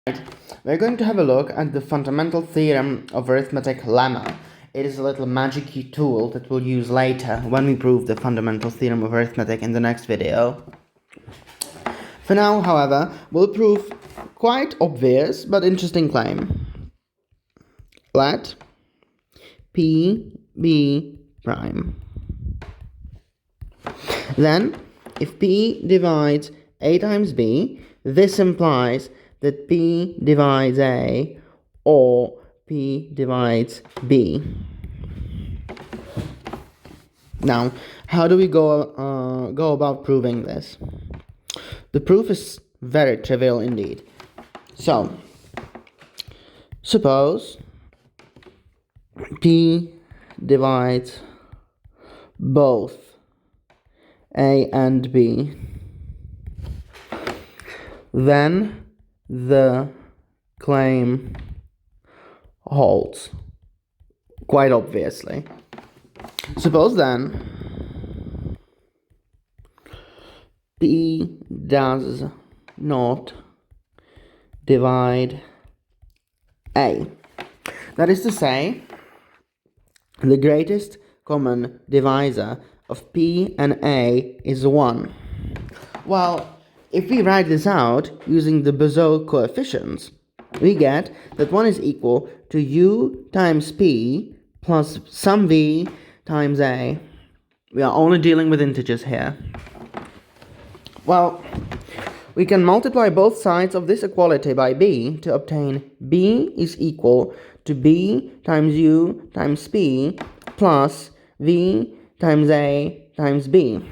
We're going to have a look at the fundamental theorem of arithmetic lemma. It is a little magic tool that we'll use later when we prove the fundamental theorem of arithmetic in the next video. For now, however, we'll prove quite obvious but interesting claim. Let P be prime. Then, if P divides A times B, this implies that P divides A or P divides B. Now, how do we go about proving this? The proof is very trivial indeed. So, suppose P divides both A and B, then the claim holds, quite obviously. Suppose then P does not divide A. That is to say, the greatest common divisor of P and A is 1. Well, if we write this out using the Bezout coefficients, we get that 1 is equal to U times P plus some V times A. We are only dealing with integers here. Well, we can multiply both sides of this equality by B to obtain B is equal to B times U times P plus V times A times B.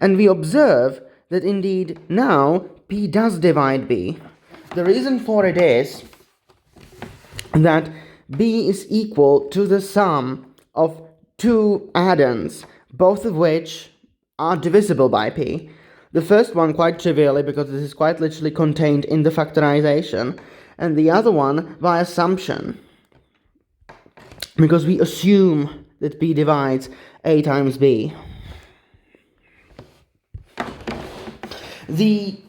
And we observe that indeed now P does divide B. The reason for it is that B is equal to the sum of two addends, both of which are divisible by P. The first one quite trivially because this is quite literally contained in the factorization, and the other one by assumption, because we assume that P divides A times B. The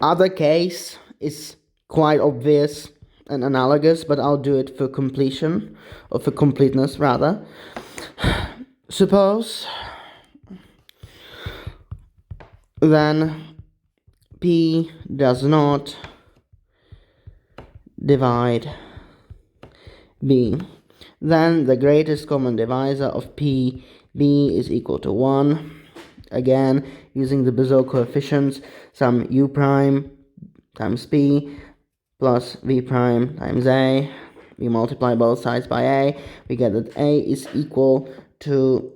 other case is quite obvious and analogous, but I'll do it for completion, or for completeness rather. Suppose then P does not divide B. Then the greatest common divisor of P, B is equal to 1. Again, using the Bezout coefficients, some U prime times P plus V prime times A. We multiply both sides by A. We get that A is equal to,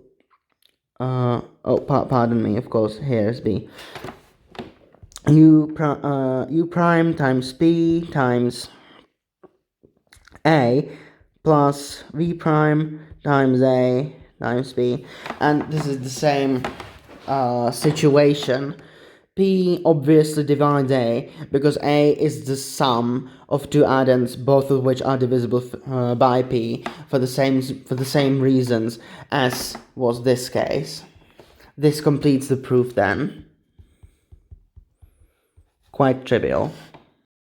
pardon me, of course, here is B. U prime times P times A plus V prime times A times B. And this is the same situation. P obviously divides A because A is the sum of two addends, both of which are divisible by P for the same reasons as was this case. This completes the proof then. Quite trivial.